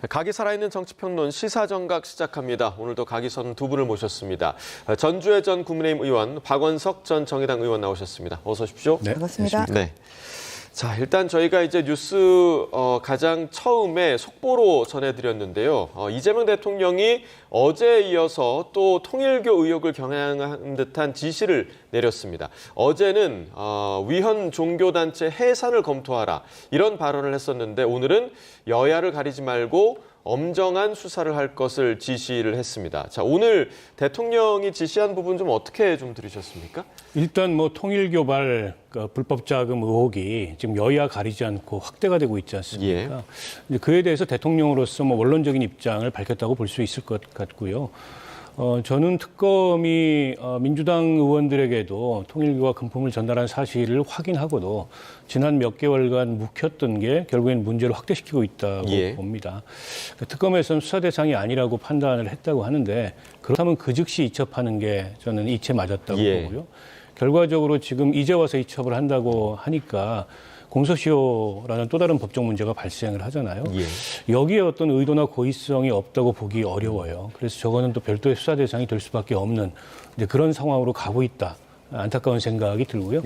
각이 살아있는 정치평론 시사정각 시작합니다. 오늘도 각이선 두 분을 모셨습니다. 전주의 전 국민의힘 의원, 박원석 전 정의당 의원 나오셨습니다. 어서 오십시오. 네, 반갑습니다. 네. 자, 일단 저희가 이제 뉴스 가장 처음에 속보로 전해드렸는데요. 이재명 대통령이 어제에 이어서 또 통일교 의혹을 겨냥한 듯한 지시를 내렸습니다. 어제는 위헌 종교단체 해산을 검토하라 이런 발언을 했었는데 오늘은 여야를 가리지 말고 엄정한 수사를 할 것을 지시를 했습니다. 자, 오늘 대통령이 지시한 부분 좀 어떻게 좀 들으셨습니까? 일단 뭐 통일교발 불법 자금 의혹이 지금 여야 가리지 않고 확대가 되고 있지 않습니까? 이제 그에 대해서 대통령으로서 뭐 원론적인 입장을 밝혔다고 볼 수 있을 것 같고요. 저는 특검이 민주당 의원들에게도 통일교가 금품을 전달한 사실을 확인하고도 지난 몇 개월간 묵혔던 게 결국엔 문제를 확대시키고 있다고 봅니다. 특검에서는 수사 대상이 아니라고 판단을 했다고 하는데 그렇다면 그 즉시 이첩하는 게 저는 이체 맞았다고 보고요. 결과적으로 지금 이제 와서 이첩을 한다고 하니까 공소시효라는 또 다른 법적 문제가 발생을 하잖아요. 여기에 어떤 의도나 고의성이 없다고 보기 어려워요. 그래서 저거는 또 별도의 수사 대상이 될 수밖에 없는 이제 그런 상황으로 가고 있다. 안타까운 생각이 들고요.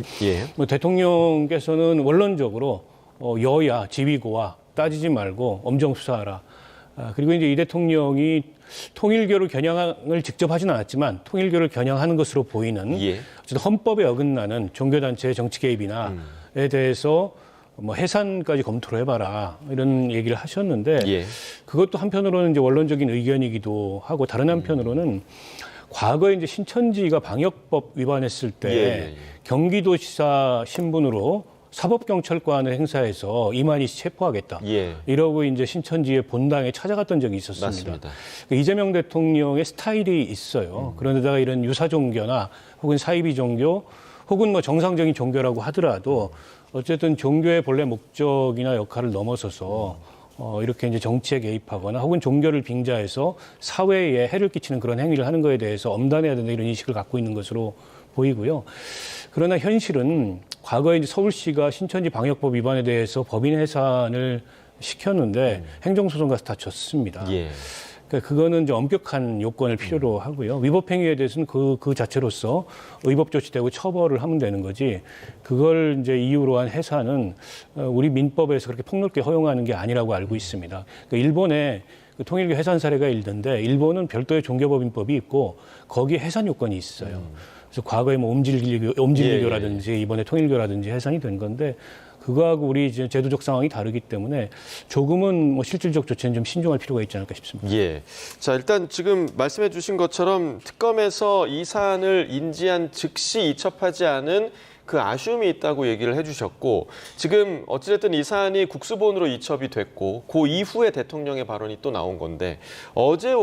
뭐 대통령께서는 원론적으로 여야 지휘고와 따지지 말고 엄정 수사하라. 그리고 이제 이 대통령이 통일교를 겨냥을 직접 하지는 않았지만 통일교를 겨냥하는 것으로 보이는 어쨌든 헌법에 어긋나는 종교단체의 정치 개입이나 에 대해서 뭐 해산까지 검토를 해봐라 이런 얘기를 하셨는데 그것도 한편으로는 이제 원론적인 의견이기도 하고 다른 한편으로는 과거에 이제 신천지가 방역법 위반했을 때 경기도지사 신분으로 사법경찰관을 행사해서 이만희 씨 체포하겠다. 이러고 이제 신천지의 본당에 찾아갔던 적이 있었습니다. 맞습니다. 그러니까 이재명 대통령의 스타일이 있어요. 그런데다가 이런 유사 종교나 혹은 사이비 종교 혹은 뭐 정상적인 종교라고 하더라도 어쨌든 종교의 본래 목적이나 역할을 넘어서서 이렇게 이제 정치에 개입하거나 혹은 종교를 빙자해서 사회에 해를 끼치는 그런 행위를 하는 것에 대해서 엄단해야 된다 이런 인식을 갖고 있는 것으로 보이고요. 그러나 현실은 과거에 이제 서울시가 신천지 방역법 위반에 대해서 법인 해산을 시켰는데 행정소송 가서 다 졌습니다. 그러니까 그거는 이제 엄격한 요건을 필요로 하고요. 위법 행위에 대해서는 그 자체로서 의법 조치되고 처벌을 하면 되는 거지. 그걸 이제 이유로 한 해산은 우리 민법에서 그렇게 폭넓게 허용하는 게 아니라고 알고 있습니다. 그러니까 일본에 그 통일교 해산 사례가 있는데 일본은 별도의 종교법인법이 있고 거기에 해산 요건이 있어요. 그래서 과거에 뭐 옴질리교라든지 이번에 통일교라든지 해산이 된 건데 그거하고 우리 이제 제도적 상황이 다르기 때문에 조금은 뭐 실질적 조치는 좀 신중할 필요가 있지 않을까 싶습니다. 자, 일단 지금 말씀해 주신 것처럼 특검에서 이 사안을 인지한 즉시 이첩하지 않은 그 아쉬움이 있다고 얘기를 해주셨고 지금 어찌됐든 이 사안이 국수본으로 이첩이 됐고 그 이후에 대통령의 발언이 또 나온 건데 어제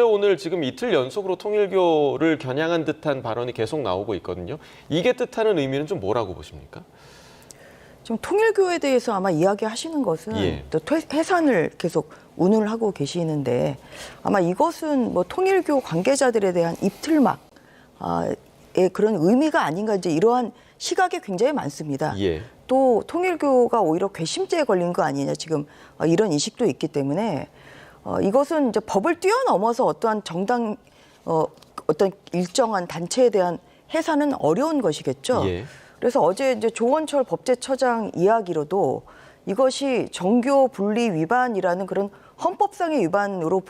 오늘 지금 이틀 연속으로 통일교를 겨냥한 듯한 발언이 계속 나오고 있거든요. 이게 뜻하는 의미는 좀 뭐라고 보십니까? 지금 통일교에 대해서 아마 이야기하시는 것은 또 해산을 계속 운운을 하고 계시는데 아마 이것은 뭐 통일교 관계자들에 대한 입틀막의 그런 의미가 아닌가 이제 이러한 시각이 굉장히 많습니다. 또 통일교가 오히려 괘씸죄에 걸린 거 아니냐 지금 이런 인식도 있기 때문에 이것은 이제 법을 뛰어넘어서 어떠한 정당 어떤 일정한 단체에 대한 해산은 어려운 것이겠죠. 그래서 어제 이제 조원철 법제처장 이야기로도 이것이 정교 분리 위반이라는 그런 헌법상의 위반으로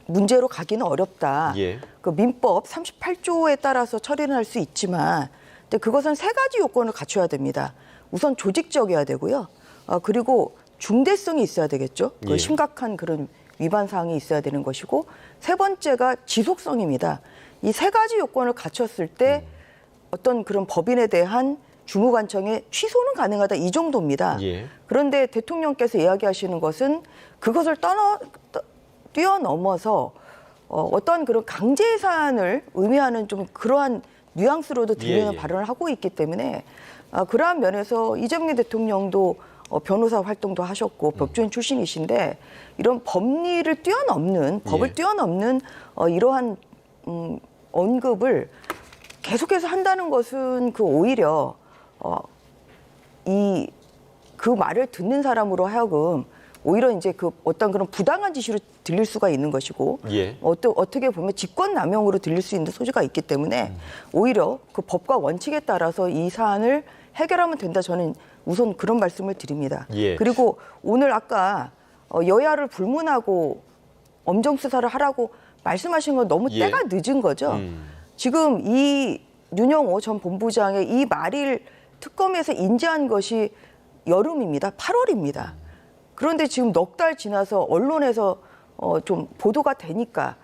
문제로 가기는 어렵다. 그 민법 38조에 따라서 처리는 할 수 있지만 근데 그것은 세 가지 요건을 갖춰야 됩니다. 우선 조직적이어야 되고요. 그리고 중대성이 있어야 되겠죠. 그 심각한 그런 위반 사항이 있어야 되는 것이고 세 번째가 지속성입니다. 이 세 가지 요건을 갖췄을 때 어떤 그런 법인에 대한 주무관청의 취소는 가능하다 이 정도입니다. 그런데 대통령께서 이야기하시는 것은 그것을 뛰어넘어서 어떤 그런 강제 사안을 의미하는 좀 그러한 뉘앙스로도 들리는 발언을 하고 있기 때문에 그러한 면에서 이재명 대통령도 변호사 활동도 하셨고 법조인 출신이신데 이런 법리를 뛰어넘는 법을 뛰어넘는 이러한 언급을 계속해서 한다는 것은 그 오히려 그 말을 듣는 사람으로 하여금 오히려 이제 그 어떤 그런 부당한 지시로 들릴 수가 있는 것이고 예. 어떻게 보면 직권남용으로 들릴 수 있는 소지가 있기 때문에 오히려 그 법과 원칙에 따라서 이 사안을 해결하면 된다. 저는 우선 그런 말씀을 드립니다. 예. 그리고 오늘 아까 여야를 불문하고 엄정 수사를 하라고 말씀하신 건 너무 예. 때가 늦은 거죠. 지금 이 윤영호 전 본부장의 이 말일 특검에서 인지한 것이 여름입니다. 8월입니다. 그런데 지금 넉 달 지나서 언론에서 좀 보도가 되니까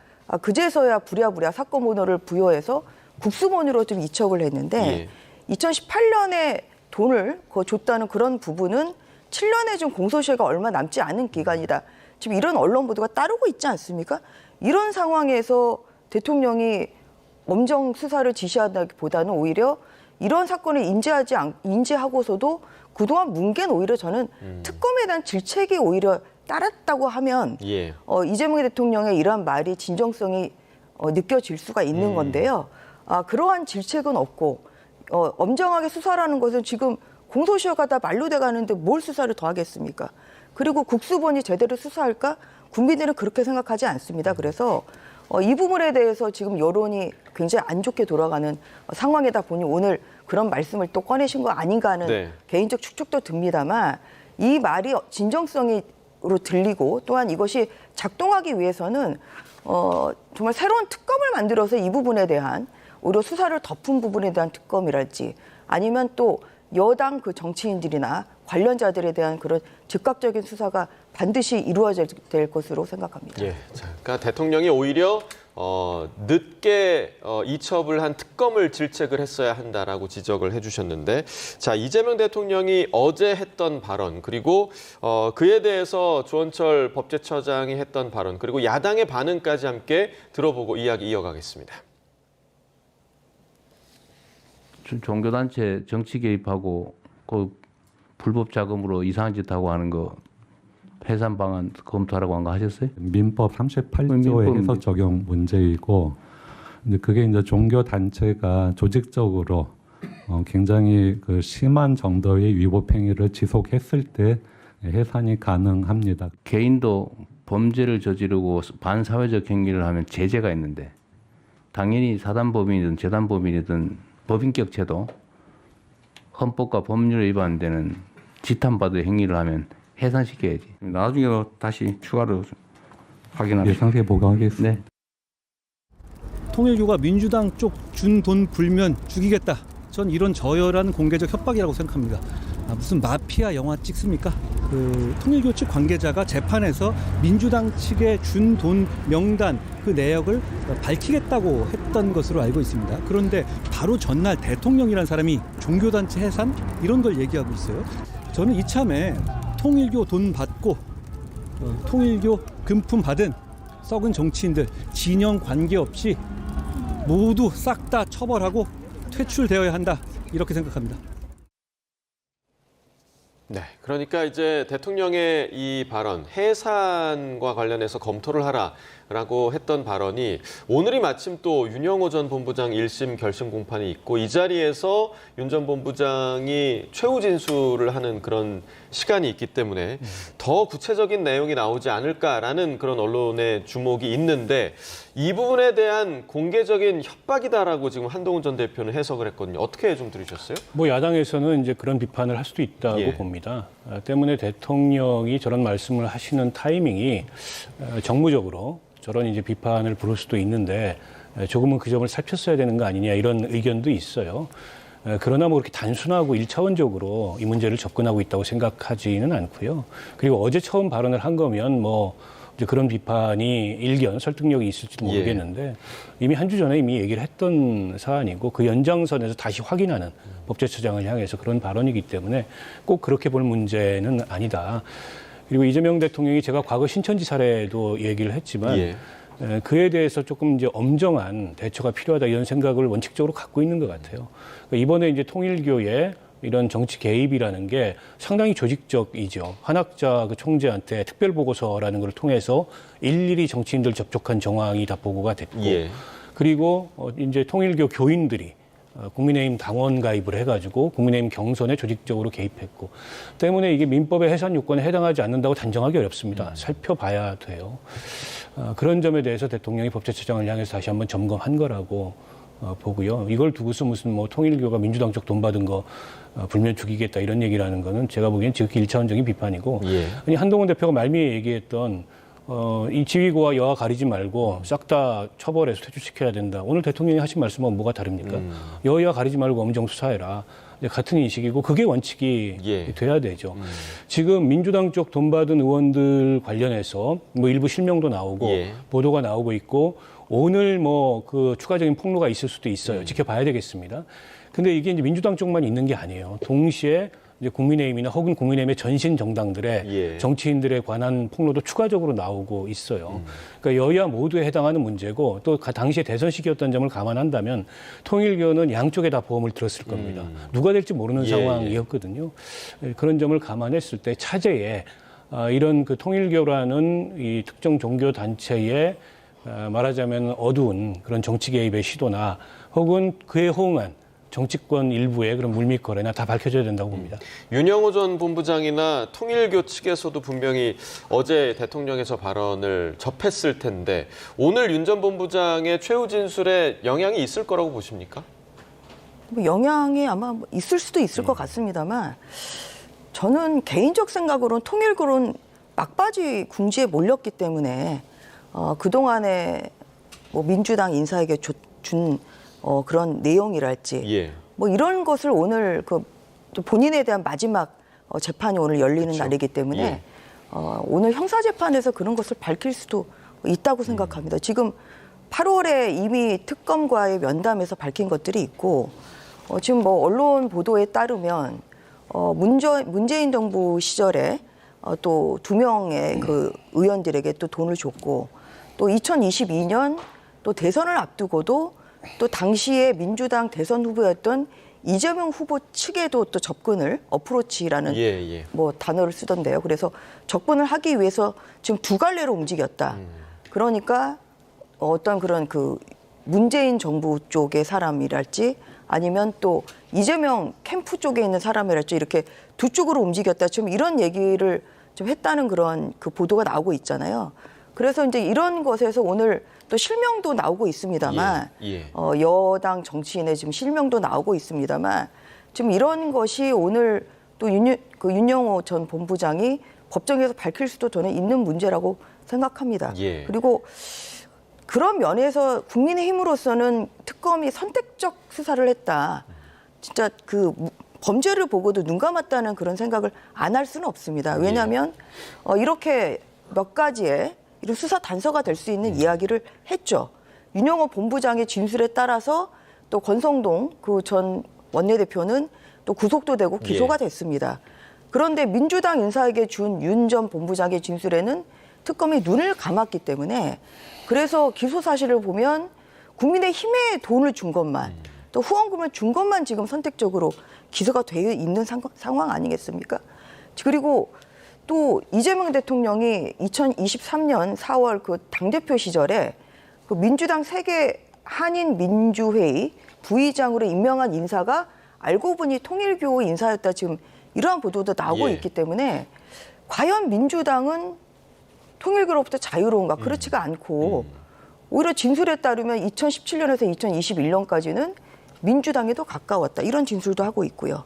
그제서야 부랴부랴 사건 번호를 부여해서 국수본으로 좀 이첩을 했는데 예. 2018년에 돈을 줬다는 그런 부분은 7년에 좀 공소시효가 얼마 남지 않은 기간이다. 지금 이런 언론 보도가 따르고 있지 않습니까? 이런 상황에서 대통령이 엄정 수사를 지시하기보다는 오히려 이런 사건을 인지하고서도 그동안 뭉갠 오히려 저는 특검에 대한 질책이 오히려 따랐다고 하면 예. 이재명 대통령의 이러한 말이 진정성이 느껴질 수가 있는 건데요. 그러한 질책은 없고 엄정하게 수사라는 것은 지금 공소시효가 다 만료돼 가는데 뭘 수사를 더 하겠습니까? 그리고 국수본이 제대로 수사할까? 국민들은 그렇게 생각하지 않습니다. 그래서 이 부분에 대해서 지금 여론이 굉장히 안 좋게 돌아가는 상황이다 보니 오늘 그런 말씀을 또 꺼내신 거 아닌가 하는 네. 개인적 추측도 듭니다만 이 말이 진정성으로 들리고 또한 이것이 작동하기 위해서는 정말 새로운 특검을 만들어서 이 부분에 대한 오히려 수사를 덮은 부분에 대한 특검이랄지 아니면 또 여당 그 정치인들이나 관련자들에 대한 그런 즉각적인 수사가 반드시 이루어져야 될 것으로 생각합니다. 예. 자, 그러니까 대통령이 오히려 늦게 이첩을 한 특검을 질책을 했어야 한다라고 지적을 해주셨는데, 자, 이재명 대통령이 어제 했던 발언, 그리고 그에 대해서 조원철 법제처장이 했던 발언, 그리고 야당의 반응까지 함께 들어보고 이야기 이어가겠습니다. 종교단체 정치 개입하고 그 불법 자금으로 이상한 짓 하고 하는 거 해산 방안 검토하라고 한 거 하셨어요? 민법 38조의 해석 적용 문제이고, 근데 그게 이제 종교 단체가 조직적으로 굉장히 그 심한 정도의 위법 행위를 지속했을 때 해산이 가능합니다. 개인도 범죄를 저지르고 반사회적 행위를 하면 제재가 있는데 당연히 사단법인이든 재단법인이든 법인격 제도 헌법과 법률에 위반되는 지탄받을 행위를 하면 해산시켜야지. 나중에 다시 추가로 확인합시다. 상세히 보고하겠습니다. 네. 통일교가 민주당 쪽 준 돈 불면 죽이겠다. 전 이런 저열한 공개적 협박이라고 생각합니다. 무슨 마피아 영화 찍습니까? 그 통일교 측 관계자가 재판에서 민주당 측에 준 돈 명단 그 내역을 밝히겠다고 했던 것으로 알고 있습니다. 그런데 바로 전날 대통령이라는 사람이 종교단체 해산 이런 걸 얘기하고 있어요. 저는 이참에 통일교 돈 받고 통일교 금품 받은 썩은 정치인들 진영 관계없이 모두 싹 다 처벌하고 퇴출되어야 한다 이렇게 생각합니다. 네, 그러니까 이제 대통령의 이 발언, 해산과 관련해서 검토를 하라라고 했던 발언이 오늘이 마침 또 윤영호 전 본부장 1심 결심 공판이 있고 이 자리에서 윤 전 본부장이 최후 진술을 하는 그런 시간이 있기 때문에 더 구체적인 내용이 나오지 않을까라는 그런 언론의 주목이 있는데 이 부분에 대한 공개적인 협박이다라고 지금 한동훈 전 대표는 해석을 했거든요. 어떻게 좀 들으셨어요? 뭐 야당에서는 이제 그런 비판을 할 수도 있다고 예. 봅니다. 때문에 대통령이 저런 말씀을 하시는 타이밍이 정무적으로 저런 이제 비판을 부를 수도 있는데 조금은 그 점을 살폈어야 되는 거 아니냐 이런 의견도 있어요. 그러나 뭐 그렇게 단순하고 일차원적으로 이 문제를 접근하고 있다고 생각하지는 않고요. 그리고 어제 처음 발언을 한 거면 뭐 이제 그런 비판이 일견 설득력이 있을지도 모르겠는데 이미 한 주 전에 이미 얘기를 했던 사안이고 그 연장선에서 다시 확인하는 법제처장을 향해서 그런 발언이기 때문에 꼭 그렇게 볼 문제는 아니다. 그리고 이재명 대통령이 제가 과거 신천지 사례도 얘기를 했지만 그에 대해서 조금 이제 엄정한 대처가 필요하다 이런 생각을 원칙적으로 갖고 있는 것 같아요. 그러니까 이번에 이제 통일교의 이런 정치 개입이라는 게 상당히 조직적이죠. 한학자 그 총재한테 특별 보고서라는 걸 통해서 일일이 정치인들 접촉한 정황이 다 보고가 됐고, 그리고 이제 통일교 교인들이 국민의힘 당원 가입을 해가지고 국민의힘 경선에 조직적으로 개입했고 때문에 이게 민법의 해산 요건에 해당하지 않는다고 단정하기 어렵습니다. 살펴봐야 돼요. 그런 점에 대해서 대통령이 법제처장을 향해서 다시 한번 점검한 거라고 보고요. 이걸 두고서 무슨 뭐 통일교가 민주당 쪽 돈 받은 거 불면 죽이겠다 이런 얘기라는 거는 제가 보기엔 지극히 1차원적인 비판이고 아니 한동훈 대표가 말미에 얘기했던 이 지휘고와 여하 가리지 말고 싹 다 처벌해서 퇴출시켜야 된다. 오늘 대통령이 하신 말씀하고 뭐가 다릅니까? 여야 가리지 말고 엄정 수사해라. 같은 인식이고 그게 원칙이 돼야 되죠. 지금 민주당 쪽 돈 받은 의원들 관련해서 뭐 일부 실명도 나오고 보도가 나오고 있고 오늘 뭐 그 추가적인 폭로가 있을 수도 있어요. 지켜봐야 되겠습니다. 근데 이게 이제 민주당 쪽만 있는 게 아니에요. 동시에 이제 국민의힘이나 혹은 국민의힘의 전신 정당들의 정치인들에 관한 폭로도 추가적으로 나오고 있어요. 그러니까 여야 모두에 해당하는 문제고 또 당시에 대선 시기였던 점을 감안한다면 통일교는 양쪽에 다 보험을 들었을 겁니다. 누가 될지 모르는 상황이었거든요. 그런 점을 감안했을 때 차제에 이런 그 통일교라는 이 특정 종교 단체의 말하자면 어두운 그런 정치 개입의 시도나 혹은 그에 호응한 정치권 일부의 그런 물밑 거래나 다 밝혀져야 된다고 봅니다. 윤영호 전 본부장이나 통일교 측에서도 분명히 어제 대통령의 저 발언을 접했을 텐데 오늘 윤 전 본부장의 최후 진술에 영향이 있을 거라고 보십니까? 뭐 영향이 아마 있을 수도 있을 것 같습니다만 저는 개인적 생각으로는 통일교는 막바지 궁지에 몰렸기 때문에 그동안에 뭐 민주당 인사에게 준 그런 내용이랄지 뭐 이런 것을 오늘 또 본인에 대한 마지막 재판이 오늘 열리는 날이기 때문에 오늘 형사재판에서 그런 것을 밝힐 수도 있다고 생각합니다. 지금 8월에 이미 특검과의 면담에서 밝힌 것들이 있고 지금 뭐 언론 보도에 따르면 문재인 정부 시절에 또 2명의 그 의원들에게 또 돈을 줬고 또 2022년 또 대선을 앞두고도 또 당시에 민주당 대선 후보였던 이재명 후보 측에도 또 접근을 어프로치라는 뭐 단어를 쓰던데요. 그래서 접근을 하기 위해서 지금 두 갈래로 움직였다. 그러니까 어떤 그런 그 문재인 정부 쪽의 사람이랄지 아니면 또 이재명 캠프 쪽에 있는 사람이랄지 이렇게 두 쪽으로 움직였다. 지금 이런 얘기를 좀 했다는 그런 그 보도가 나오고 있잖아요. 그래서 이제 이런 것에서 오늘 또 실명도 나오고 있습니다만 여당 정치인의 지금 실명도 나오고 있습니다만 지금 이런 것이 오늘 또 윤영호 전 본부장이 법정에서 밝힐 수도 저는 있는 문제라고 생각합니다. 그리고 그런 면에서 국민의힘으로서는 특검이 선택적 수사를 했다. 진짜 그 범죄를 보고도 눈 감았다는 그런 생각을 안 할 수는 없습니다. 왜냐하면 이렇게 몇 가지의 이런 수사 단서가 될 수 있는 이야기를 했죠. 윤영호 본부장의 진술에 따라서 또 권성동 그 전 원내대표는 또 구속도 되고 기소가 됐습니다. 그런데 민주당 인사에게 준 윤 전 본부장의 진술에는 특검이 눈을 감았기 때문에 그래서 기소 사실을 보면 국민의힘에 돈을 준 것만 또 후원금을 준 것만 지금 선택적으로 기소가 되어 있는 상황 아니겠습니까? 그리고 또 이재명 대통령이 2023년 4월 그 당대표 시절에 그 민주당 세계 한인 민주회의 부의장으로 임명한 인사가 알고 보니 통일교 인사였다. 지금 이러한 보도도 나오고 있기 때문에 과연 민주당은 통일교로부터 자유로운가? 그렇지가 않고 오히려 진술에 따르면 2017년에서 2021년까지는 민주당에 더 가까웠다. 이런 진술도 하고 있고요.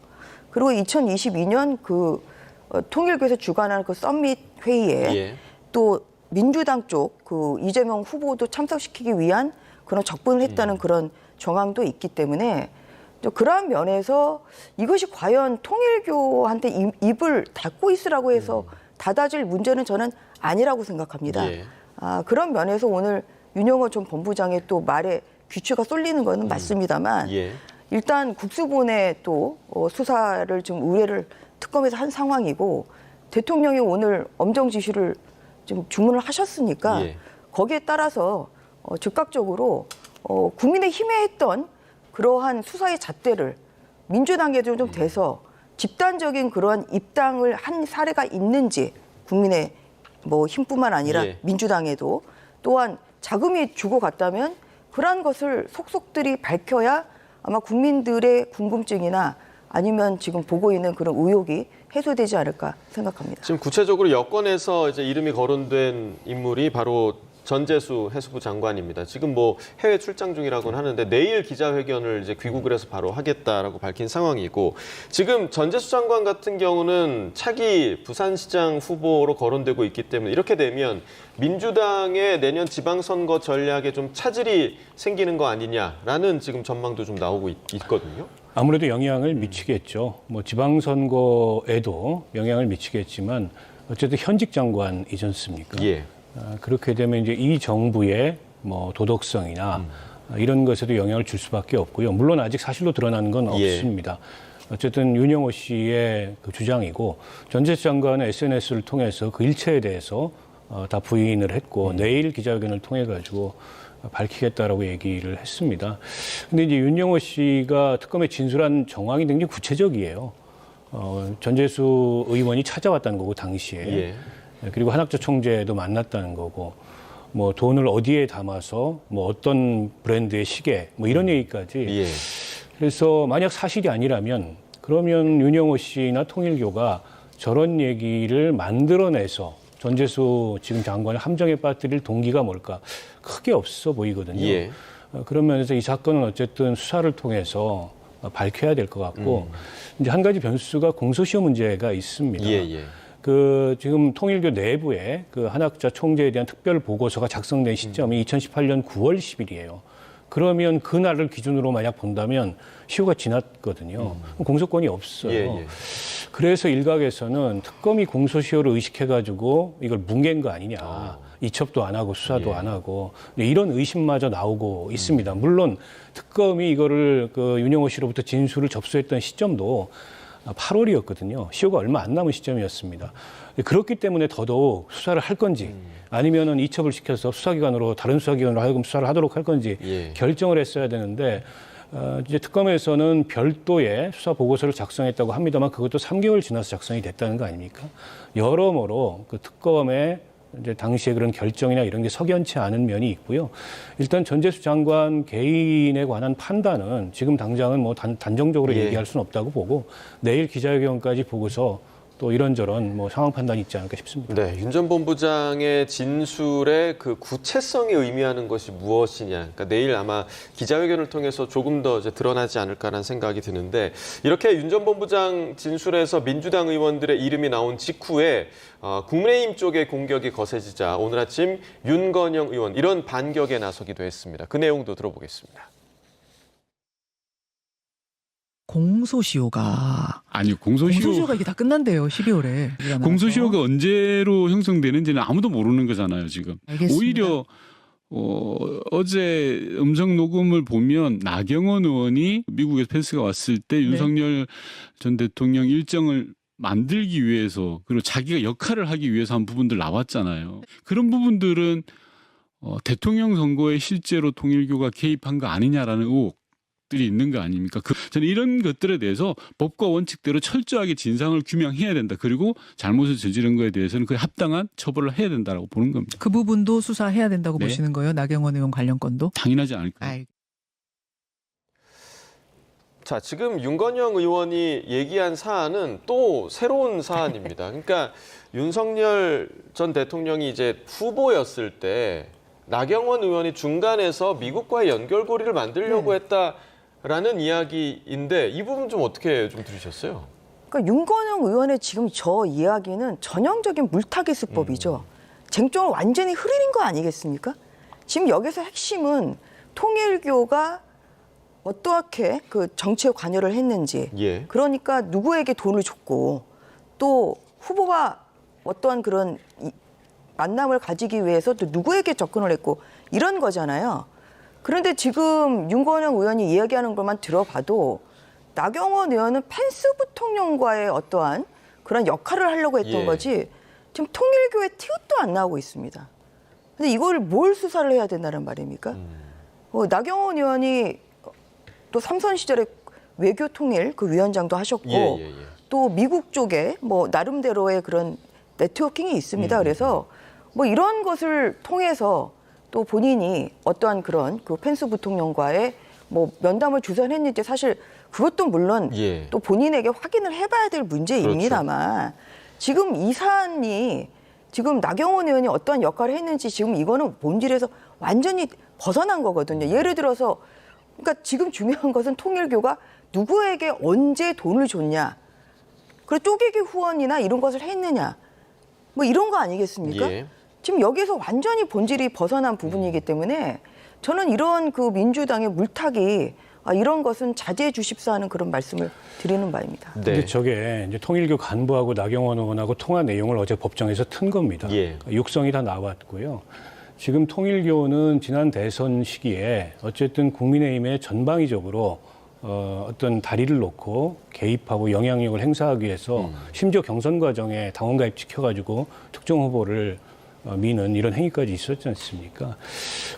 그리고 2022년 그 통일교에서 주관하는 그 서밋 회의에 또 민주당 쪽 그 이재명 후보도 참석시키기 위한 그런 접근을 했다는 그런 정황도 있기 때문에 그러한 면에서 이것이 과연 통일교한테 입을 닫고 있으라고 해서 닫아질 문제는 저는 아니라고 생각합니다. 그런 면에서 오늘 윤영호 전 본부장의 또 말에 귀추가 쏠리는 거는 맞습니다만 일단 국수본에 또 수사를 좀 의뢰를 특검에서 한 상황이고 대통령이 오늘 엄정 지시를 좀 주문을 하셨으니까 거기에 따라서 즉각적으로 국민의힘에 했던 그러한 수사의 잣대를 민주당에도 좀 대서 집단적인 그러한 입당을 한 사례가 있는지 국민의 뭐 힘뿐만 아니라 민주당에도 또한 자금이 주고 갔다면 그러한 것을 속속들이 밝혀야 아마 국민들의 궁금증이나 아니면 지금 보고 있는 그런 의혹이 해소되지 않을까 생각합니다. 지금 구체적으로 여권에서 이제 이름이 거론된 인물이 바로 전재수 해수부 장관입니다. 지금 뭐 해외 출장 중이라고는 하는데 내일 기자회견을 이제 귀국을 해서 바로 하겠다라고 밝힌 상황이고, 지금 전재수 장관 같은 경우는 차기 부산시장 후보로 거론되고 있기 때문에 이렇게 되면 민주당의 내년 지방선거 전략에 좀 차질이 생기는 거 아니냐라는 지금 전망도 좀 나오고 있거든요. 아무래도 영향을 미치겠죠. 뭐 지방선거에도 영향을 미치겠지만 어쨌든 현직 장관이지 않습니까? 예. 그렇게 되면 이제 이 정부의 뭐 도덕성이나 이런 것에도 영향을 줄 수밖에 없고요. 물론 아직 사실로 드러나는 건 없습니다. 어쨌든 윤영호 씨의 그 주장이고, 전재수 장관은 SNS를 통해서 그 일체에 대해서 다 부인을 했고 내일 기자회견을 통해 가지고 밝히겠다라고 얘기를 했습니다. 근데 이제 윤영호 씨가 특검에 진술한 정황이 굉장히 구체적이에요. 전재수 의원이 찾아왔다는 거고 당시에. 그리고 한학조 총재도 만났다는 거고, 뭐 돈을 어디에 담아서 뭐 어떤 브랜드의 시계 뭐 이런 얘기까지. 그래서 만약 사실이 아니라면 그러면 윤영호 씨나 통일교가 저런 얘기를 만들어내서 전재수 지금 장관을 함정에 빠뜨릴 동기가 뭘까? 크게 없어 보이거든요. 그런 면에서 이 사건은 어쨌든 수사를 통해서 밝혀야 될 것 같고, 이제 한 가지 변수가 공소시효 문제가 있습니다. 그 지금 통일교 내부에 그 한학자 총재에 대한 특별 보고서가 작성된 시점이 2018년 9월 10일이에요. 그러면 그날을 기준으로 만약 본다면 시효가 지났거든요. 공소권이 없어요. 그래서 일각에서는 특검이 공소시효를 의식해가지고 이걸 뭉갠 거 아니냐. 이첩도 안 하고 수사도 안 하고 이런 의심마저 나오고 있습니다. 물론 특검이 이거를 그 윤영호 씨로부터 진술을 접수했던 시점도 8월이었거든요. 시효가 얼마 안 남은 시점이었습니다. 그렇기 때문에 더더욱 수사를 할 건지 아니면은 이첩을 시켜서 수사기관으로 다른 수사기관으로 하여금 수사를 하도록 할 건지 결정을 했어야 되는데, 이제 특검에서는 별도의 수사 보고서를 작성했다고 합니다만 그것도 3개월 지나서 작성이 됐다는 거 아닙니까? 여러모로 그 특검의 이제 당시에 그런 결정이나 이런 게 석연치 않은 면이 있고요. 일단 전재수 장관 개인에 관한 판단은 지금 당장은 뭐 단정적으로 얘기할 수는 없다고 보고 내일 기자회견까지 보고서 또 이런저런 뭐 상황 판단이 있지 않을까 싶습니다. 네, 윤 전 본부장의 진술의 그 구체성이 의미하는 것이 무엇이냐. 그러니까 내일 아마 기자회견을 통해서 조금 더 이제 드러나지 않을까라는 생각이 드는데, 이렇게 윤 전 본부장 진술에서 민주당 의원들의 이름이 나온 직후에 국민의힘 쪽의 공격이 거세지자 오늘 아침 윤건영 의원 이런 반격에 나서기도 했습니다. 그 내용도 들어보겠습니다. 공소시효가 공소시효가 이게 다 끝난대요. 12월에. 공소시효가 언제로 형성되는지는 아무도 모르는 거잖아요, 지금. 알겠습니다. 오히려 어제 음성 녹음을 보면 나경원 의원이 미국에서 펜스가 왔을 때 윤석열 전 대통령 일정을 만들기 위해서, 그리고 자기가 역할을 하기 위해서 한 부분들 나왔잖아요. 그런 부분들은 대통령 선거에 실제로 통일교가 개입한 거 아니냐라는 의혹들이 있는 거 아닙니까? 저는 이런 것들에 대해서 법과 원칙대로 철저하게 진상을 규명해야 된다. 그리고 잘못을 저지른 거에 대해서는 그 합당한 처벌을 해야 된다고 보는 겁니다. 그 부분도 수사해야 된다고 네. 보시는 거예요? 나경원 의원 관련 건도? 당연하지 않을까요? 자, 지금 윤건영 의원이 얘기한 사안은 또 새로운 사안입니다. 그러니까 윤석열 전 대통령이 이제 후보였을 때 나경원 의원이 중간에서 미국과의 연결고리를 만들려고 했다라는 이야기인데, 이 부분 좀 어떻게 좀 들으셨어요? 그러니까 윤건영 의원의 지금 저 이야기는 전형적인 물타기 수법이죠. 쟁점을 완전히 흐리는 거 아니겠습니까? 지금 여기서 핵심은 통일교가 어떻게 그 정치에 관여를 했는지, 그러니까 누구에게 돈을 줬고 또 후보가 어떠한 그런 만남을 가지기 위해서 또 누구에게 접근을 했고 이런 거잖아요. 그런데 지금 윤건영 의원이 이야기하는 것만 들어봐도 나경원 의원은 펜스 부통령과의 어떠한 그런 역할을 하려고 했던 거지 지금 통일교의 티웃도 안 나오고 있습니다. 근데 이걸 뭘 수사를 해야 된다는 말입니까? 나경원 의원이 또 삼선 시절에 외교통일 그 위원장도 하셨고 또 미국 쪽에 뭐 나름대로의 그런 네트워킹이 있습니다. 그래서 뭐 이런 것을 통해서 또 본인이 어떠한 그런 그 펜스 부통령과의 뭐 면담을 주선했는지 사실 그것도 물론 예. 또 본인에게 확인을 해봐야 될 문제입니다만 지금 이 사안이 지금 나경원 의원이 어떠한 역할을 했는지 지금 이거는 본질에서 완전히 벗어난 거거든요. 예를 들어서 그러니까 지금 중요한 것은 통일교가 누구에게 언제 돈을 줬냐, 그리고 쪼개기 후원이나 이런 것을 했느냐, 뭐 이런 거 아니겠습니까? 예. 지금 여기서 완전히 본질이 벗어난 부분이기 때문에 저는 이런 그 민주당의 물타기 이런 것은 자제해 주십사 하는 그런 말씀을 드리는 바입니다. 네. 근데 저게 이제 통일교 간부하고 나경원 의원하고 통화 내용을 어제 법정에서 튼 겁니다. 예. 육성이 다 나왔고요. 지금 통일교는 지난 대선 시기에 어쨌든 국민의힘에 전방위적으로 어떤 다리를 놓고 개입하고 영향력을 행사하기 위해서 심지어 경선 과정에 당원 가입 시켜가지고 특정 후보를 미는 이런 행위까지 있었지 않습니까?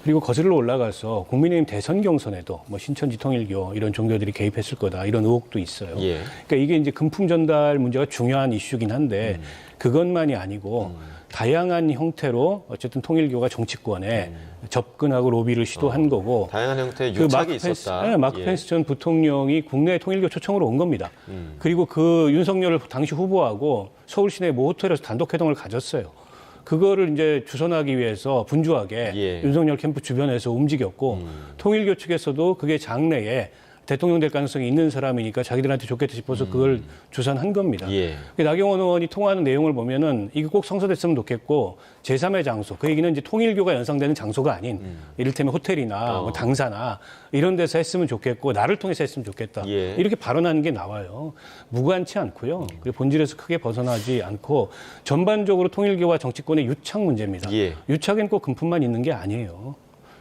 그리고 거슬러 올라가서 국민의힘 대선 경선에도 뭐 신천지 통일교 이런 종교들이 개입했을 거다 이런 의혹도 있어요. 예. 그러니까 이게 이제 금품 전달 문제가 중요한 이슈긴 한데 그것만이 아니고 다양한 형태로 어쨌든 통일교가 정치권에 접근하고 로비를 시도한 거고 다양한 형태의 그 유착이 있었다. 네, 마크 예. 펜스 전 부통령이 국내 통일교 초청으로 온 겁니다. 그리고 그 윤석열 당시 후보하고 서울 시내 모 호텔에서 단독 회동을 가졌어요. 그거를 이제 주선하기 위해서 분주하게 예. 윤석열 캠프 주변에서 움직였고 통일교 측에서도 그게 장래에 대통령 될 가능성이 있는 사람이니까 자기들한테 좋겠다 싶어서 그걸 주선한 겁니다. 예. 나경원 의원이 통화하는 내용을 보면은 이게 꼭 성사됐으면 좋겠고 제3의 장소, 그 얘기는 이제 통일교가 연상되는 장소가 아닌 이를테면 호텔이나 뭐 당사나 이런 데서 했으면 좋겠고 나를 통해서 했으면 좋겠다. 예. 이렇게 발언하는 게 나와요. 무관치 않고요. 그리고 본질에서 크게 벗어나지 않고 전반적으로 통일교와 정치권의 유착 문제입니다. 예. 유착엔 꼭 금품만 있는 게 아니에요.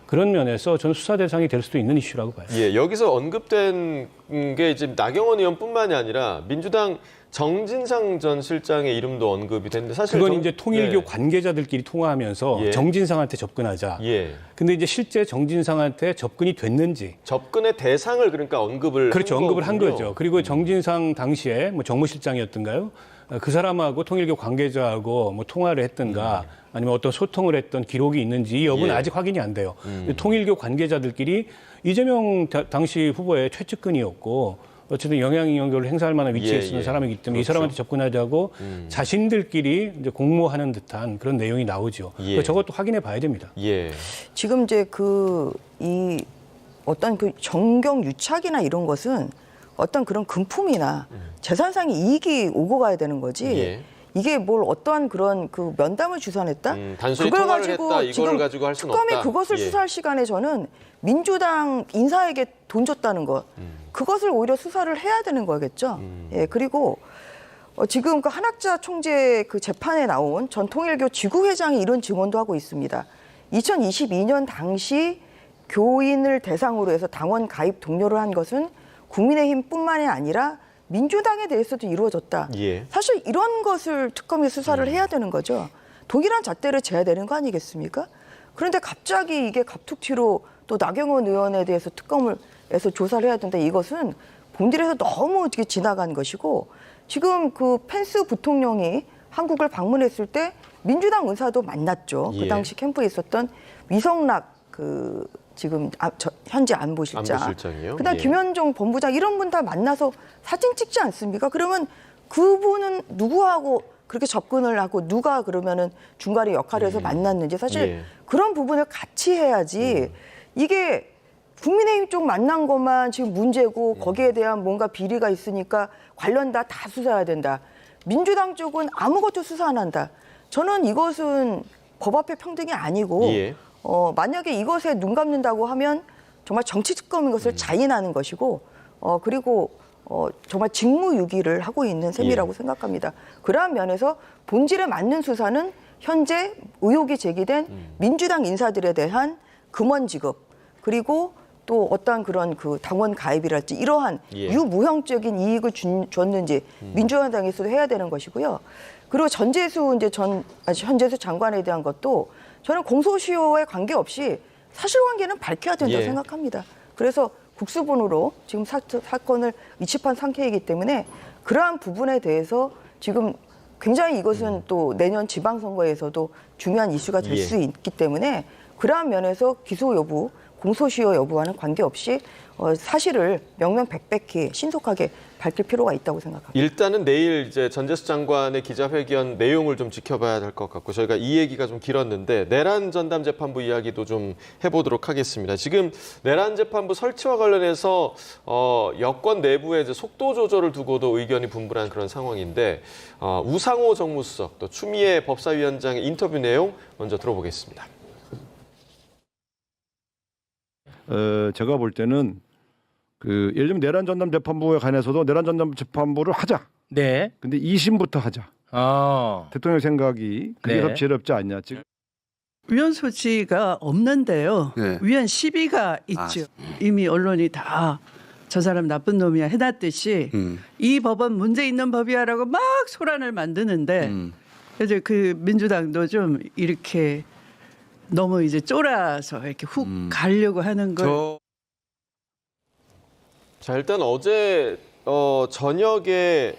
그런 면에서 저는 수사 대상이 될 수도 있는 이슈라고 봐요. 예, 여기서 언급된 게 이제 나경원 의원뿐만이 아니라 민주당 정진상 전 실장의 이름도 언급이 됐는데 사실 그건 이제 통일교 예. 관계자들끼리 통화하면서 예. 정진상한테 접근하자. 예. 근데 이제 실제 정진상한테 접근이 됐는지. 접근의 대상을 그러니까 언급을 그렇죠. 한 언급을 한 거군요. 거죠. 그리고 정진상 당시에 뭐 정무실장이었던가요? 그 사람하고 통일교 관계자하고 뭐 통화를 했던가 아니면 어떤 소통을 했던 기록이 있는지 이 여부는 예. 아직 확인이 안 돼요. 근데 통일교 관계자들끼리 이재명 당시 후보의 최측근이었고 어쨌든 영향력을 행사할 만한 위치에 예, 있는 예. 사람이기 때문에 이 그렇죠. 사람한테 접근하자고 자신들끼리 이제 공모하는 듯한 그런 내용이 나오죠. 예. 저것도 확인해 봐야 됩니다. 예. 지금 이제 이 어떤 그 정경 유착이나 이런 것은 어떤 그런 금품이나 재산상의 이익이 오고 가야 되는 거지. 예. 이게 뭘 어떠한 그런 그 면담을 주선했다? 단순히 통화를 했다, 이걸 가지고 할 수는 특검이 없다. 그것을 예. 수사할 시간에 저는 민주당 인사에게 돈 줬다는 것, 그것을 오히려 수사를 해야 되는 거겠죠. 예, 그리고 지금 그 한학자 총재 그 재판에 나온 전 통일교 지구회장이 이런 증언도 하고 있습니다. 2022년 당시 교인을 대상으로 해서 당원 가입 독려를 한 것은 국민의힘뿐만이 아니라 민주당에 대해서도 이루어졌다. 예. 사실 이런 것을 특검이 수사를 해야 되는 거죠. 동일한 잣대를 재야 되는 거 아니겠습니까? 그런데 갑자기 이게 갑툭튀로 또 나경원 의원에 대해서 특검을 해서 조사를 해야 된다. 이것은 본질에서 너무 어떻게 지나간 것이고 지금 그 펜스 부통령이 한국을 방문했을 때 민주당 의사도 만났죠. 예. 그 당시 캠프에 있었던 위성락 그 지금 현재 안보실장. 안보실장이요? 그다음 예. 김현종 본부장 이런 분 다 만나서 사진 찍지 않습니까? 그러면 그분은 누구하고 그렇게 접근을 하고 누가 그러면은 중간에 역할을 해서 만났는지 사실 예. 그런 부분을 같이 해야지 이게 국민의힘 쪽 만난 것만 지금 문제고 거기에 대한 뭔가 비리가 있으니까 관련 다 수사해야 된다. 민주당 쪽은 아무것도 수사 안 한다. 저는 이것은 법 앞에 평등이 아니고 예. 만약에 이것에 눈 감는다고 하면 정말 정치 특검인 것을 자인하는 것이고 그리고 정말 직무유기를 하고 있는 셈이라고 생각합니다. 그러한 면에서 본질에 맞는 수사는 현재 의혹이 제기된 민주당 인사들에 대한 금원 지급 그리고 또 어떠한 그런 그 당원 가입이랄지 이러한 예. 유무형적인 이익을 줬는지 민주당에서도 해야 되는 것이고요. 그리고 전재수 현재수 장관에 대한 것도 저는 공소시효에 관계없이 사실관계는 밝혀야 된다고 예. 생각합니다. 그래서 국수본으로 지금 사건을 이치판 상태이기 때문에 그러한 부분에 대해서 지금 굉장히 이것은 또 내년 지방선거에서도 중요한 이슈가 될 예. 수 있기 때문에 그러한 면에서 기소 여부 공소시효 여부와는 관계없이 사실을 명명백백히 신속하게 밝힐 필요가 있다고 생각합니다. 일단은 내일 이제 전재수 장관의 기자회견 내용을 좀 지켜봐야 될 것 같고 저희가 이 얘기가 좀 길었는데 내란 전담 재판부 이야기도 좀 해보도록 하겠습니다. 지금 내란 재판부 설치와 관련해서 여권 내부에 이제 속도 조절을 두고도 의견이 분분한 그런 상황인데 우상호 정무수석 또 추미애 법사위원장의 인터뷰 내용 먼저 들어보겠습니다. 제가 볼 때는 예를 들면 내란 전담 재판부에 관해서도 내란 전담 재판부를 하자. 네. 근데 2심부터 하자. 대통령 생각이 그게 더 지혜롭지 않냐. 지금 위헌 소지가 없는데요. 네. 위헌 시비가 있죠. 이미 언론이 다 저 사람 나쁜 놈이야 해놨듯이 이 법은 문제 있는 법이야라고 막 소란을 만드는데 그래서 그 민주당도 좀 이렇게 너무 이제 쫄아서 이렇게 훅 가려고 하는 걸. 자, 일단 어제 저녁에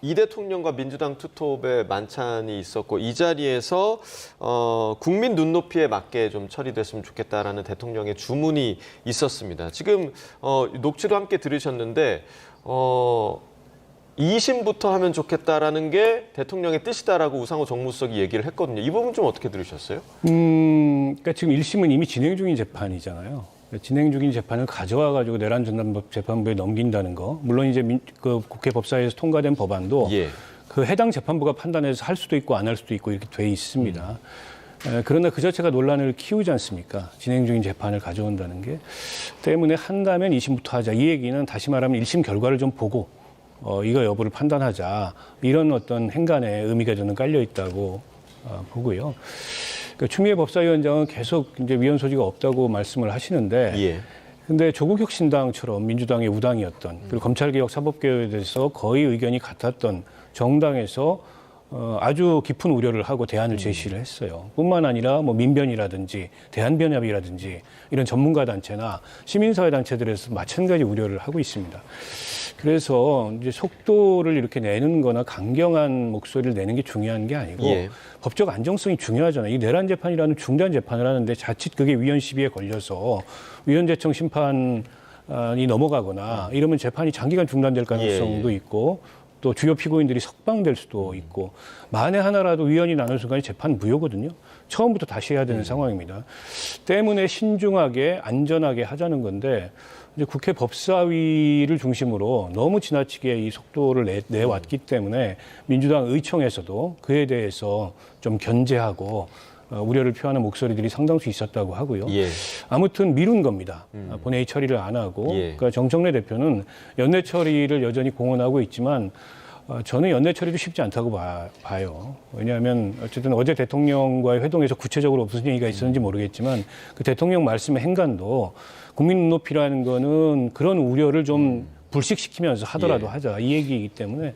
이 대통령과 민주당 투톱의 만찬이 있었고 이 자리에서 국민 눈높이에 맞게 좀 처리됐으면 좋겠다라는 대통령의 주문이 있었습니다. 지금 녹취도 함께 들으셨는데 2심부터 하면 좋겠다라는 게 대통령의 뜻이다라고 우상호 정무수석이 얘기를 했거든요. 이 부분 좀 어떻게 들으셨어요? 그러니까 지금 1심은 이미 진행 중인 재판이잖아요. 진행 중인 재판을 가져와 가지고 내란 전담 재판부에 넘긴다는 거. 물론 이제 그 국회 법사위에서 통과된 법안도 그 해당 재판부가 판단해서 할 수도 있고 안 할 수도 있고 이렇게 돼 있습니다. 그러나 그 자체가 논란을 키우지 않습니까? 진행 중인 재판을 가져온다는 게. 때문에 한다면 2심부터 하자. 이 얘기는 다시 말하면 1심 결과를 좀 보고 이거 여부를 판단하자. 이런 어떤 행간에 의미가 저는 깔려 있다고 보고요. 그러니까 추미애 법사위원장은 계속 이제 위헌 소지가 없다고 말씀을 하시는데, 근데 조국혁신당처럼 민주당의 우당이었던 그리고 검찰개혁, 사법개혁에 대해서 거의 의견이 같았던 정당에서 아주 깊은 우려를 하고 대안을 제시를 했어요. 뿐만 아니라 뭐 민변이라든지 대한변협이라든지 이런 전문가 단체나 시민사회 단체들에서 마찬가지 우려를 하고 있습니다. 그래서 이제 속도를 이렇게 내는 거나 강경한 목소리를 내는 게 중요한 게 아니고 법적 안정성이 중요하잖아요. 이 내란 재판이라는 중대한 재판을 하는데 자칫 그게 위헌 시비에 걸려서 위헌재청 심판이 넘어가거나 이러면 재판이 장기간 중단될 가능성도 있고 또 주요 피고인들이 석방될 수도 있고 만에 하나라도 위헌이 나는 순간에 재판 무효거든요. 처음부터 다시 해야 되는 상황입니다. 때문에 신중하게 안전하게 하자는 건데 이제 국회 법사위를 중심으로 너무 지나치게 이 속도를 내왔기 때문에 민주당 의총에서도 그에 대해서 좀 견제하고 우려를 표하는 목소리들이 상당수 있었다고 하고요. 아무튼 미룬 겁니다. 본회의 처리를 안 하고. 그러니까 정청래 대표는 연내 처리를 여전히 공언하고 있지만 저는 연내 처리도 쉽지 않다고 봐요. 왜냐하면 어쨌든 어제 대통령과의 회동에서 구체적으로 무슨 얘기가 있었는지 모르겠지만 그 대통령 말씀의 행간도 국민 눈높이라는 거는 그런 우려를 좀 불식시키면서 하더라도 하자. 이 얘기이기 때문에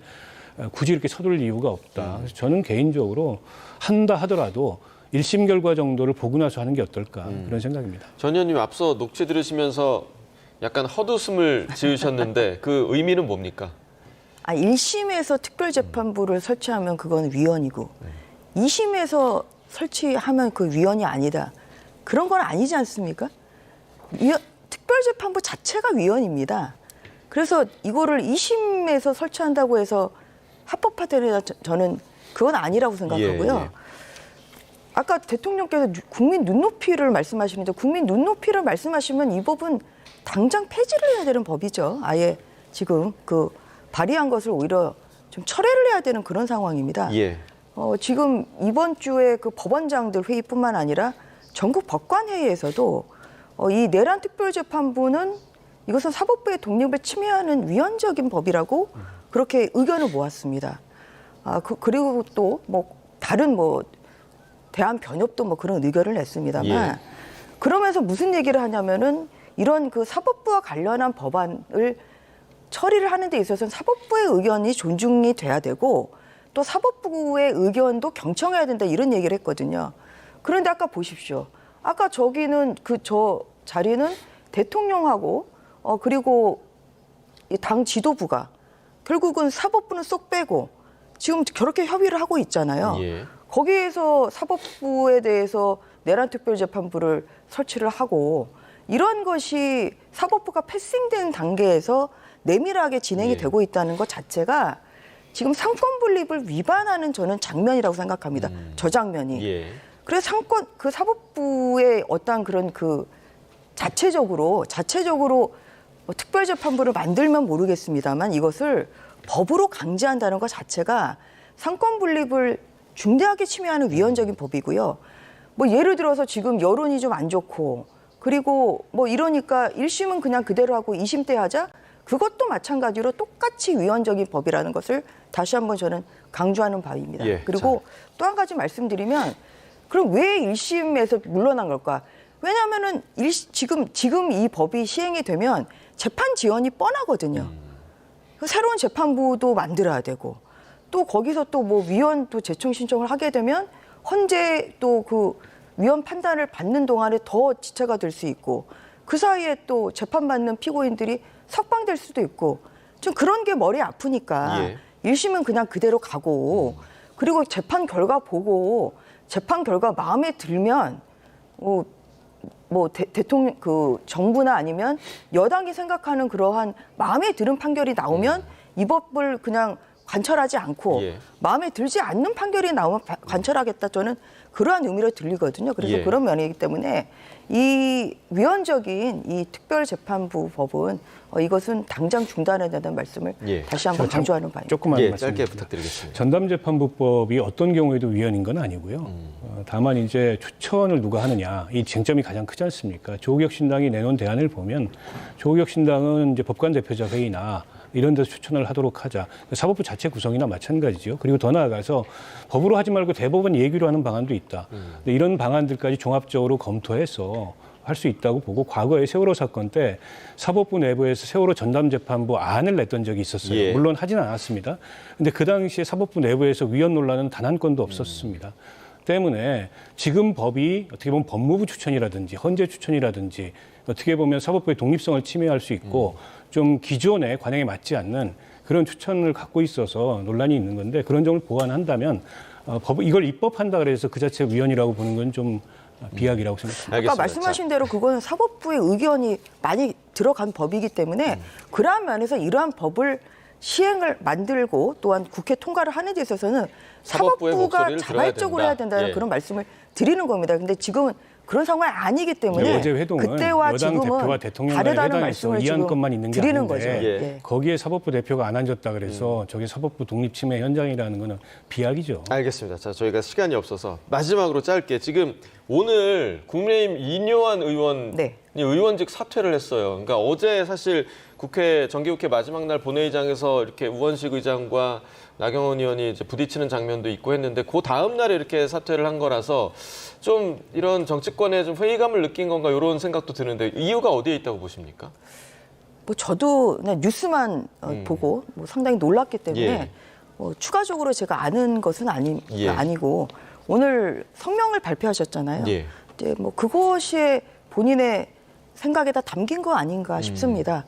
굳이 이렇게 서둘릴 이유가 없다. 그래서 저는 개인적으로 한다 하더라도 1심 결과 정도를 보고 나서 하는 게 어떨까 그런 생각입니다. 전 의원님 앞서 녹취 들으시면서 약간 헛웃음을 지으셨는데 그 의미는 뭡니까? 1심에서 특별재판부를 설치하면 그건 위헌이고 2심에서 설치하면 그 위헌이 아니다. 그런 건 아니지 않습니까? 특별재판부 자체가 위헌입니다. 그래서 이거를 2심에서 설치한다고 해서 합법화되느냐 저는 그건 아니라고 생각하고요. 아까 대통령께서 국민 눈높이를 말씀하시는데 국민 눈높이를 말씀하시면 이 법은 당장 폐지를 해야 되는 법이죠. 아예 지금 그 발의한 것을 오히려 좀 철회를 해야 되는 그런 상황입니다. 지금 이번 주에 그 법원장들 회의뿐만 아니라 전국 법관회의에서도 이 내란 특별재판부는 이것은 사법부의 독립을 침해하는 위헌적인 법이라고 그렇게 의견을 모았습니다. 그리고 또 뭐 다른 뭐 대한변협도 뭐 그런 의견을 냈습니다만 그러면서 무슨 얘기를 하냐면은 이런 그 사법부와 관련한 법안을 처리를 하는 데 있어서는 사법부의 의견이 존중이 돼야 되고 또 사법부의 의견도 경청해야 된다 이런 얘기를 했거든요. 그런데 아까 보십시오. 아까 저기는 저 자리는 대통령하고 그리고 당 지도부가 결국은 사법부는 쏙 빼고 지금 그렇게 협의를 하고 있잖아요. 거기에서 사법부에 대해서 내란 특별재판부를 설치를 하고 이런 것이 사법부가 패싱된 단계에서 내밀하게 진행이 예. 되고 있다는 것 자체가 지금 상권 분립을 위반하는 저는 장면이라고 생각합니다. 저 장면이. 예. 그래서 그 사법부의 어떤 그런 그 자체적으로 뭐 특별재판부를 만들면 모르겠습니다만 이것을 법으로 강제한다는 것 자체가 상권 분립을 중대하게 침해하는 위헌적인 법이고요. 뭐 예를 들어서 지금 여론이 좀 안 좋고 그리고 뭐 이러니까 1심은 그냥 그대로 하고 2심 때 하자? 그것도 마찬가지로 똑같이 위헌적인 법이라는 것을 다시 한번 저는 강조하는 바입니다. 예, 그리고 또 한 가지 말씀드리면 그럼 왜 1심에서 물러난 걸까? 왜냐하면은 지금 이 법이 시행이 되면 재판 지연이 뻔하거든요. 새로운 재판부도 만들어야 되고 또 거기서 또 뭐 위헌 또 재청 신청을 하게 되면 헌재 또 그 위헌 판단을 받는 동안에 더 지체가 될 수 있고 그 사이에 또 재판받는 피고인들이 석방될 수도 있고 좀 그런 게 머리 아프니까 예. 1심은 그냥 그대로 가고 그리고 재판 결과 보고 재판 결과 마음에 들면 대통령 그 정부나 아니면 여당이 생각하는 그러한 마음에 드는 판결이 나오면 이 법을 그냥 관철하지 않고 예. 마음에 들지 않는 판결이 나오면 관철하겠다 저는 그러한 의미로 들리거든요. 그래서 예. 그런 면이기 때문에 이 위헌적인 이 특별재판부 법은 이것은 당장 중단해야 된다는 말씀을 예. 다시 한번 강조하는 바입니다. 조금만 예, 짧게 말씀드립니다. 부탁드리겠습니다. 전담재판부법이 어떤 경우에도 위헌인 건 아니고요. 다만 이제 추천을 누가 하느냐 이 쟁점이 가장 크지 않습니까? 조국혁 신당이 내놓은 대안을 보면 조국혁 신당은 이제 법관 대표자 회의나 이런 데서 추천을 하도록 하자. 사법부 자체 구성이나 마찬가지죠. 그리고 더 나아가서 법으로 하지 말고 대법원 얘기로 하는 방안도 있다. 근데 이런 방안들까지 종합적으로 검토해서 할 수 있다고 보고 과거에 세월호 사건 때 사법부 내부에서 세월호 전담재판부 안을 냈던 적이 있었어요. 예. 물론 하지는 않았습니다. 근데 그 당시에 사법부 내부에서 위헌 논란은 단 한 건도 없었습니다. 때문에 지금 법이 어떻게 보면 법무부 추천이라든지 헌재 추천이라든지 어떻게 보면 사법부의 독립성을 침해할 수 있고 좀 기존의 관행에 맞지 않는 그런 추천을 갖고 있어서 논란이 있는 건데 그런 점을 보완한다면 이걸 입법한다 그래서 그 자체 위헌이라고 보는 건 좀 비약이라고 생각합니다. 아까 말씀하신 대로 그거는 사법부의 의견이 많이 들어간 법이기 때문에 그러한 면에서 이러한 법을 시행을 만들고 또한 국회 통과를 하는 데 있어서는 사법부의 사법부가 목소리를 들어야 자발적으로 된다. 해야 된다는 예. 그런 말씀을 드리는 겁니다. 근데 지금은 그런 상황이 아니기 때문에 어제 회동은 그때와 여당 대표와 지금은 대통령 간의 다르다는 회담에서 말씀을 이 지금 안건만 있는 게 드리는 아닌데 거죠. 예. 예. 거기에 사법부 대표가 안 앉았다 그래서 저게 사법부 독립 침해 현장이라는 거는 비약이죠. 알겠습니다. 자, 저희가 시간이 없어서 마지막으로 짧게 지금 오늘 국민의힘 이뇨한 의원이 네. 의원직 사퇴를 했어요. 그러니까 어제 사실 정기국회 마지막 날 본회의장에서 이렇게 우원식 의장과 나경원 의원이 이제 부딪히는 장면도 있고 했는데 그 다음 날에 이렇게 사퇴를 한 거라서 좀 이런 정치권에 좀 회의감을 느낀 건가 이런 생각도 드는데 이유가 어디에 있다고 보십니까? 뭐 저도 그냥 뉴스만 보고 뭐 상당히 놀랐기 때문에 예. 뭐 추가적으로 제가 아는 것은 예. 아니고 오늘 성명을 발표하셨잖아요. 예. 이제 뭐 그것이 본인의 생각에 다 담긴 거 아닌가 싶습니다.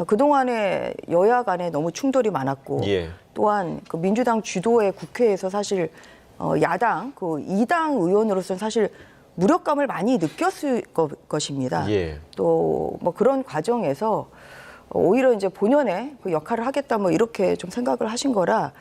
그동안에 여야 간에 너무 충돌이 많았고 예. 또한 그 민주당 주도의 국회에서 사실 야당 그 2당 의원으로서는 사실 무력감을 많이 느꼈을 것입니다. 예. 또 뭐 그런 과정에서 오히려 이제 본연의 그 역할을 하겠다 뭐 이렇게 좀 생각을 하신 거라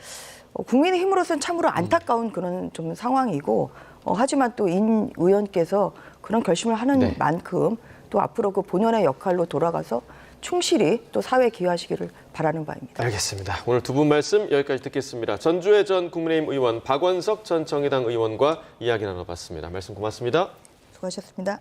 국민의힘으로서는 참으로 안타까운 그런 좀 상황이고 하지만 또 인 의원께서 그런 결심을 하는 네. 만큼 또 앞으로 그 본연의 역할로 돌아가서 충실히 또 사회에 기여하시기를 바라는 바입니다. 알겠습니다. 오늘 두 분 말씀 여기까지 듣겠습니다. 전주의 전 국민의힘 의원 박원석 전 정의당 의원과 이야기 나눠봤습니다. 말씀 고맙습니다. 수고하셨습니다.